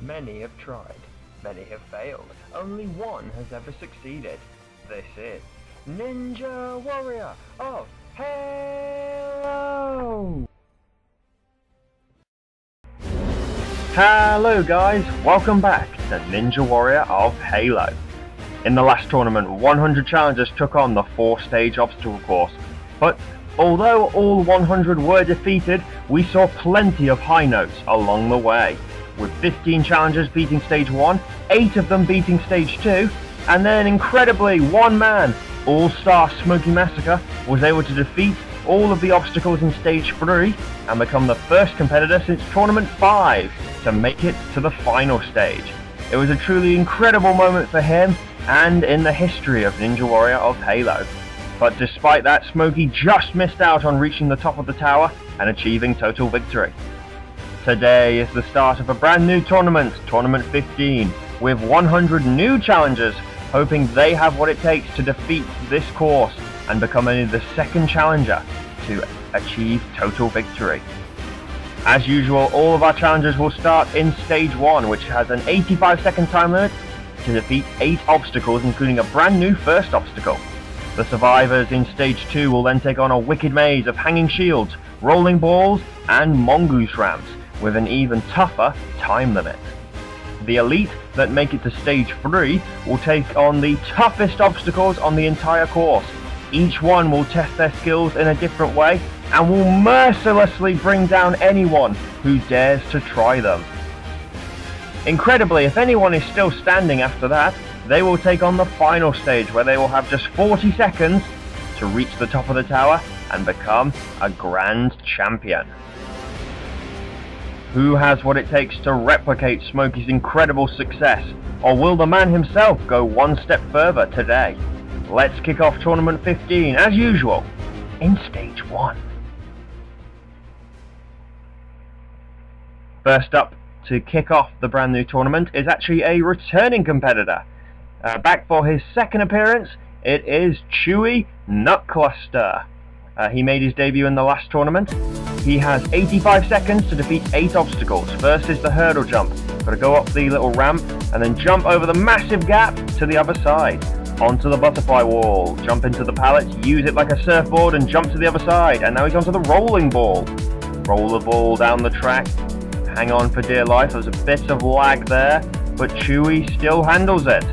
Many have tried, many have failed, only one has ever succeeded. This is Ninja Warrior of Halo! Hello guys, welcome back to Ninja Warrior of Halo. In the last tournament, 100 challengers took on the 4-stage obstacle course, but although all 100 were defeated, we saw plenty of high notes along the way, with 15 challengers beating stage 1, 8 of them beating stage 2, and then incredibly one man, all-star Smokey Massacre, was able to defeat all of the obstacles in stage 3 and become the first competitor since tournament 5 to make it to the final stage. It was a truly incredible moment for him and in the history of Ninja Warrior of Halo. But despite that, Smokey just missed out on reaching the top of the tower and achieving total victory. Today is the start of a brand new tournament, Tournament 15, with 100 new challengers hoping they have what it takes to defeat this course and become only the second challenger to achieve total victory. As usual, all of our challengers will start in stage 1, which has an 85-second time limit to defeat 8 obstacles, including a brand new first obstacle. The survivors in stage 2 will then take on a wicked maze of hanging shields, rolling balls, and mongoose ramps, with an even tougher time limit. The elite that make it to stage 3 will take on the toughest obstacles on the entire course. Each one will test their skills in a different way and will mercilessly bring down anyone who dares to try them. Incredibly, if anyone is still standing after that, they will take on the final stage, where they will have just 40 seconds to reach the top of the tower and become a grand champion. Who has what it takes to replicate Smokey's incredible success, or will the man himself go one step further today? Let's kick off Tournament 15, as usual, in Stage 1. First up to kick off the brand new tournament is actually a returning competitor. Back for his second appearance, it is Chewy Nutcluster. He made his debut in the last tournament. He has 85 seconds to defeat 8 obstacles. First is the hurdle jump. Got to go up the little ramp and then jump over the massive gap to the other side. Onto the butterfly wall, jump into the pallets, use it like a surfboard and jump to the other side. And now he's onto the rolling ball. Roll the ball down the track. Hang on for dear life, there's a bit of lag there, but Chewy still handles it.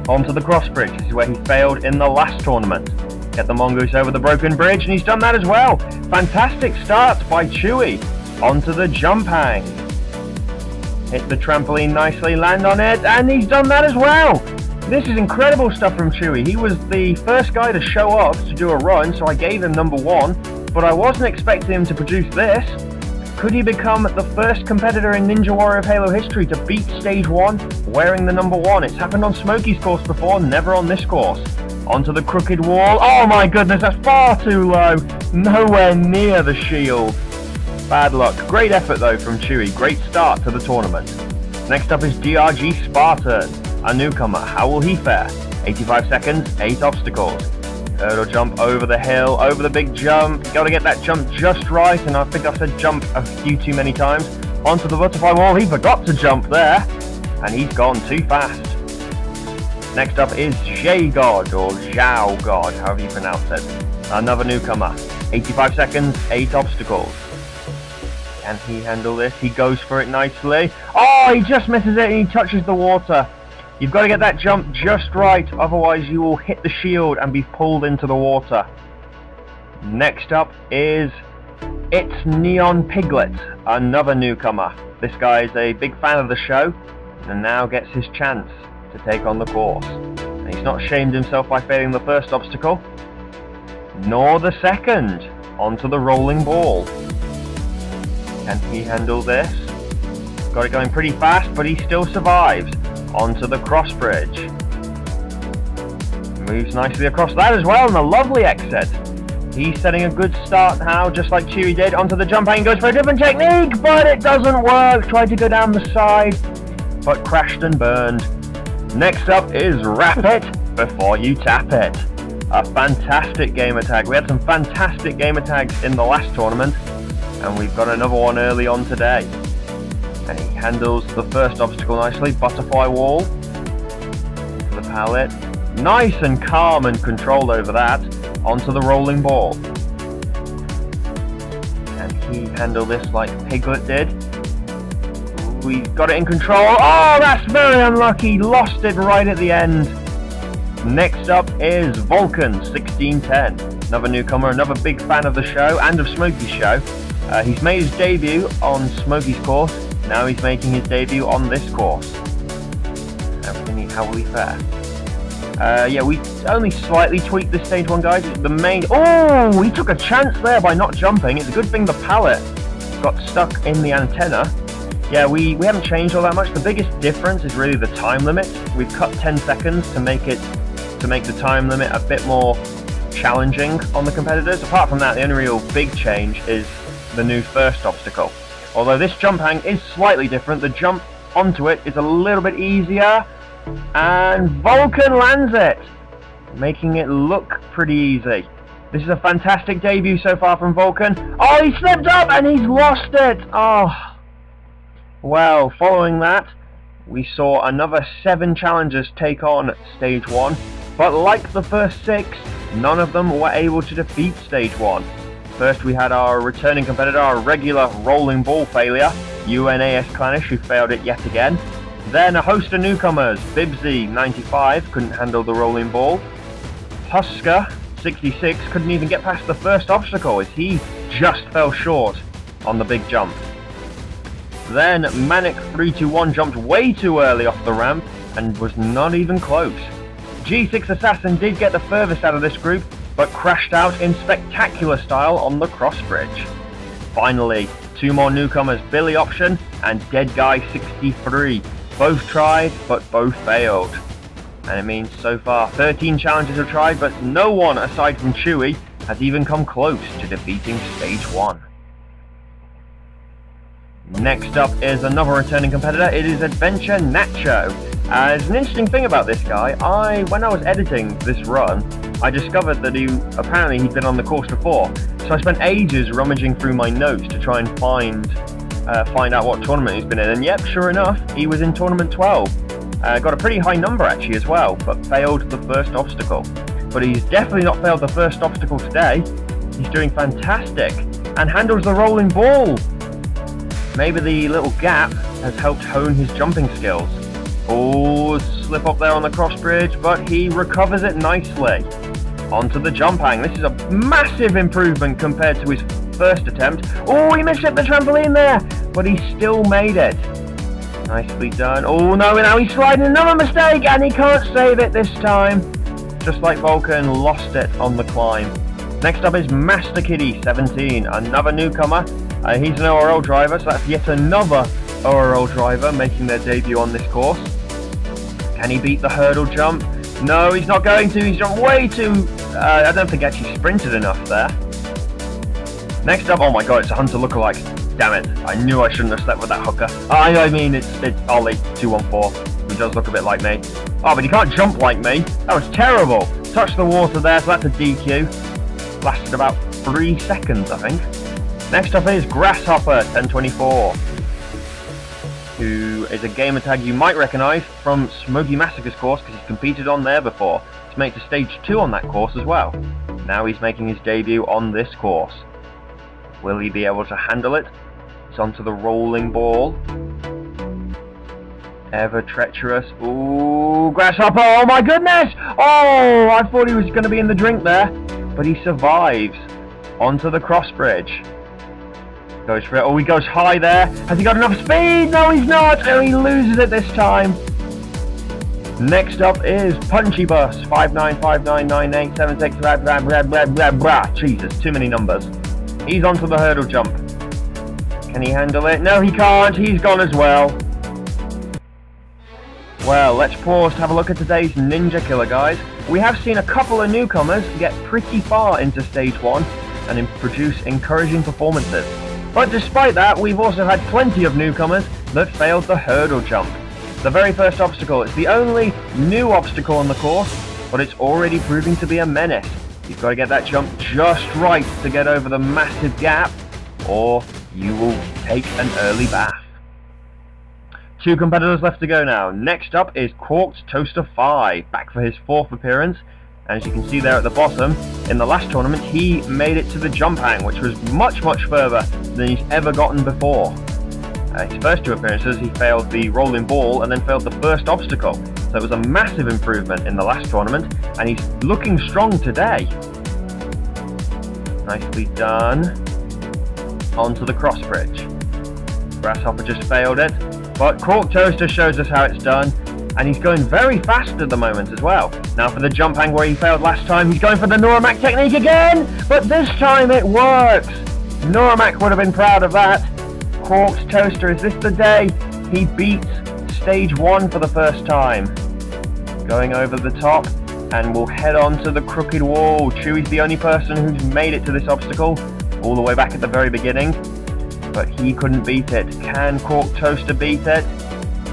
Onto the cross bridge, this is where he failed in the last tournament. Get the mongoose over the broken bridge, and he's done that as well. Fantastic start by Chewy. Onto the jump hang. Hit the trampoline nicely, land on it, and he's done that as well. This is incredible stuff from Chewy. He was the first guy to show up to do a run, so I gave him number 1, but I wasn't expecting him to produce this. Could he become the first competitor in Ninja Warrior of Halo history to beat stage 1 wearing the number 1? It's happened on Smokey's course before, never on this course. Onto the crooked wall. Oh my goodness, that's far too low. Nowhere near the shield. Bad luck. Great effort though from Chewy. Great start to the tournament. Next up is DRG Spartan, a newcomer. How will he fare? 85 seconds, 8 obstacles. Hurdle jump over the hill, over the big jump. Gotta get that jump just right, and I think I've said jump a few too many times. Onto the butterfly wall. He forgot to jump there, and he's gone too fast. Next up is J-God, or Zhao God, however you pronounce it. Another newcomer. 85 seconds, 8 obstacles. Can he handle this? He goes for it nicely. Oh, he just misses it and he touches the water. You've got to get that jump just right, otherwise you will hit the shield and be pulled into the water. Next up is It's Neon Piglet, another newcomer. This guy is a big fan of the show and now gets his chance to take on the course. And he's not shamed himself by failing the first obstacle, nor the second. Onto the rolling ball. Can he handle this? Got it going pretty fast, but he still survives. Onto the cross bridge. Moves nicely across that as well, and a lovely exit. He's setting a good start now, just like Chewy did. Onto the jump hang, goes for a different technique, but it doesn't work. Tried to go down the side, but crashed and burned. Next up is Wrap It Before You Tap It. A fantastic gamer tag. We had some fantastic gamer tags in the last tournament, and we've got another one early on today. And he handles the first obstacle nicely. Butterfly wall for the pallet. Nice and calm and controlled over that. Onto the rolling ball. And he handled this like Piglet did. We got it in control. Oh, that's very unlucky. Lost it right at the end. Next up is Vulcan 1610. Another newcomer, another big fan of the show and of Smokey's show. He's made his debut on Smokey's course. Now he's making his debut on this course. How will he fare? Yeah, we only slightly tweaked this stage 1, guys. The main... Oh, he took a chance there by not jumping. It's a good thing the pallet got stuck in the antenna. Yeah, we haven't changed all that much. The biggest difference is really the time limit. We've cut 10 seconds to make the time limit a bit more challenging on the competitors. Apart from that, the only real big change is the new first obstacle. Although this jump hang is slightly different, the jump onto it is a little bit easier, and Vulcan lands it, making it look pretty easy. This is a fantastic debut so far from Vulcan. Oh, he slipped up and he's lost it! Oh. Well, following that, we saw another 7 challengers take on Stage 1, but like the first 6, none of them were able to defeat Stage 1. First we had our returning competitor, our regular rolling ball failure, UNAS Clanish, who failed it yet again. Then a host of newcomers, Bibsy 95 couldn't handle the rolling ball. Husker 66 couldn't even get past the first obstacle as he just fell short on the big jump. Then Manic 321 jumped way too early off the ramp and was not even close. G6 Assassin did get the furthest out of this group, but crashed out in spectacular style on the cross bridge. Finally, 2 more newcomers, Billy Option and Dead Guy 63. Both tried, but both failed. And it means so far 13 challengers have tried, but no one aside from Chewy has even come close to defeating Stage 1. Next up is another returning competitor. It is Adventure Nacho. There's an interesting thing about this guy. When I was editing this run, I discovered that apparently he'd been on the course before. So I spent ages rummaging through my notes to try and find out what tournament he's been in. And yep, sure enough, he was in Tournament 12. Got a pretty high number actually as well, but failed the first obstacle. But he's definitely not failed the first obstacle today. He's doing fantastic and handles the rolling ball. Maybe the little gap has helped hone his jumping skills. Oh, slip up there on the cross bridge, but he recovers it nicely. Onto the jump hang. This is a massive improvement compared to his first attempt. Oh, he missed the trampoline there, but he still made it. Nicely done. Oh no, now he's sliding, another mistake, and he can't save it this time. Just like Vulcan, lost it on the climb. Next up is Master Kitty 17, another newcomer. He's an ORL driver, so that's yet another ORL driver making their debut on this course. Can he beat the hurdle jump? No, he's not going to. He's jumped way too... I don't think actually sprinted enough there. Next up, oh my god, it's a Hunter lookalike. Damn it, I knew I shouldn't have slept with that hooker. I mean, it's Ollie 214, who does look a bit like me. Oh, but he can't jump like me. That was terrible. Touched the water there, so that's a DQ. Lasted about 3 seconds, I think. Next up is Grasshopper 1024, who is a gamer tag you might recognise from Smokey Massacre's course because he's competed on there before. He's made it to stage 2 on that course as well. Now he's making his debut on this course. Will he be able to handle it? It's onto the rolling ball. Ever treacherous. Ooh, Grasshopper, oh my goodness! Oh, I thought he was going to be in the drink there, but he survives. Onto the cross bridge. Goes for it. Oh, he goes high there. Has he got enough speed? No, he's not. Oh, he loses it this time. Next up is Punchy Bus 59599876. Jesus, too many numbers. He's onto the hurdle jump. Can he handle it? No, he can't. He's gone as well. Well, let's pause to have a look at today's Ninja Killer, guys. We have seen a couple of newcomers get pretty far into stage 1 and produce encouraging performances. But despite that, we've also had plenty of newcomers that failed the hurdle jump. The very first obstacle, it's the only new obstacle on the course, but it's already proving to be a menace. You've got to get that jump just right to get over the massive gap, or you will take an early bath. 2 competitors left to go now. Next up is Quarked Toaster 5, back for his 4th appearance. As you can see there at the bottom, in the last tournament he made it to the jump hang, which was much further than he's ever gotten before. His first 2 appearances he failed the rolling ball and then failed the first obstacle, so it was a massive improvement in the last tournament, and he's looking strong today. Nicely done. Onto the cross bridge. Grasshopper just failed it, but Quarked Toaster shows us how it's done. And he's going very fast at the moment as well. Now for the jump hang where he failed last time, he's going for the Normac technique again! But this time it works! Normac would have been proud of that. Quarked Toaster, is this the day he beats stage 1 for the first time? Going over the top, and we'll head on to the crooked wall. Chewie's the only person who's made it to this obstacle, all the way back at the very beginning. But he couldn't beat it. Can Quarked Toaster beat it?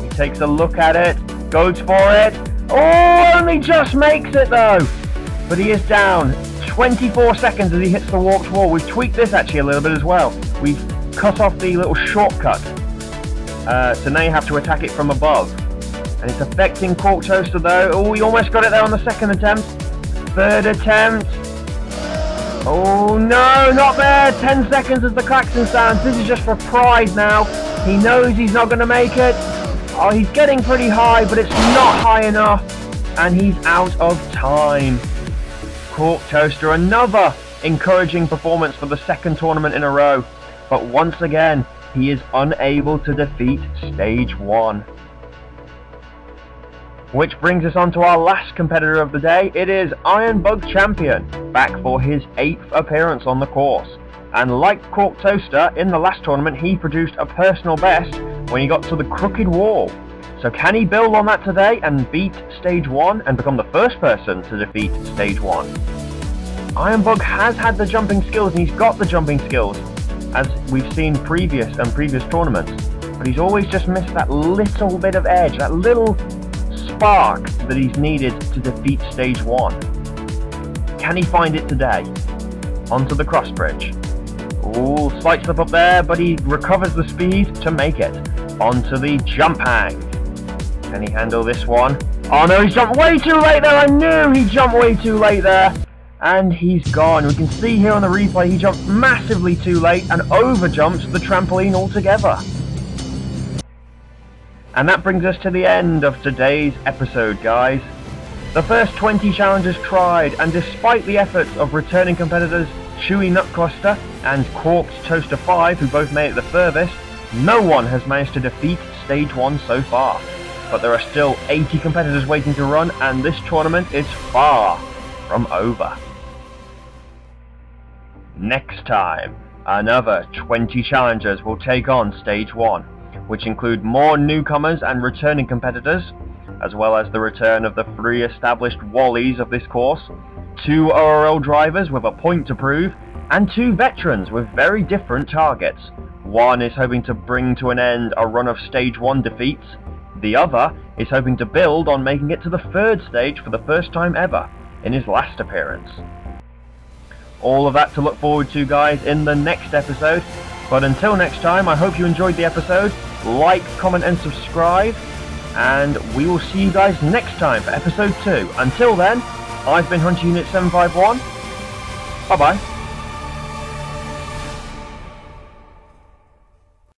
He takes a look at it. Goes for it. Oh, only just makes it though. But he is down 24 seconds as he hits the warped wall. We've tweaked this actually a little bit as well. We've cut off the little shortcut. So now you have to attack it from above. And it's affecting Quarked Toaster though. Oh, he almost got it there on the 2nd attempt. 3rd attempt. Oh no, not there. 10 seconds as the klaxon sounds. This is just for pride now. He knows he's not going to make it. Oh, he's getting pretty high, but it's not high enough, and he's out of time. Quarked Toaster, another encouraging performance for the 2nd tournament in a row, but once again, he is unable to defeat stage 1. Which brings us on to our last competitor of the day. It is Iron Bug Champion, back for his 8th appearance on the course. And like Quarked Toaster, in the last tournament he produced a personal best when he got to the crooked wall. So can he build on that today and beat stage 1 and become the first person to defeat stage 1? Iron Bug has had the jumping skills, and he's got the jumping skills, as we've seen previous tournaments. But he's always just missed that little bit of edge, that little spark that he's needed to defeat stage 1. Can he find it today? Onto the cross bridge. Ooh, slight slip up there, but he recovers the speed to make it. Onto the jump hang. Can he handle this one? Oh no, he's jumped way too late there. I knew he jumped way too late there. And he's gone. We can see here on the replay he jumped massively too late and over jumped the trampoline altogether. And that brings us to the end of today's episode, guys. The first 20 challenges tried, and despite the efforts of returning competitors Chewy Nutcluster and Quarked Toaster 5, who both made it the furthest, no one has managed to defeat stage 1 so far. But there are still 80 competitors waiting to run, and this tournament is far from over. Next time, another 20 challengers will take on stage 1, which include more newcomers and returning competitors, as well as the return of the 3 established Wallies of this course, 2 ORL drivers with a point to prove, and 2 veterans with very different targets. One is hoping to bring to an end a run of stage 1 defeats, the other is hoping to build on making it to the 3rd stage for the first time ever in his last appearance. All of that to look forward to, guys, in the next episode. But until next time, I hope you enjoyed the episode. Like, comment and subscribe, and we will see you guys next time for episode 2. Until then, I've been Hunter Unit 751. Bye bye.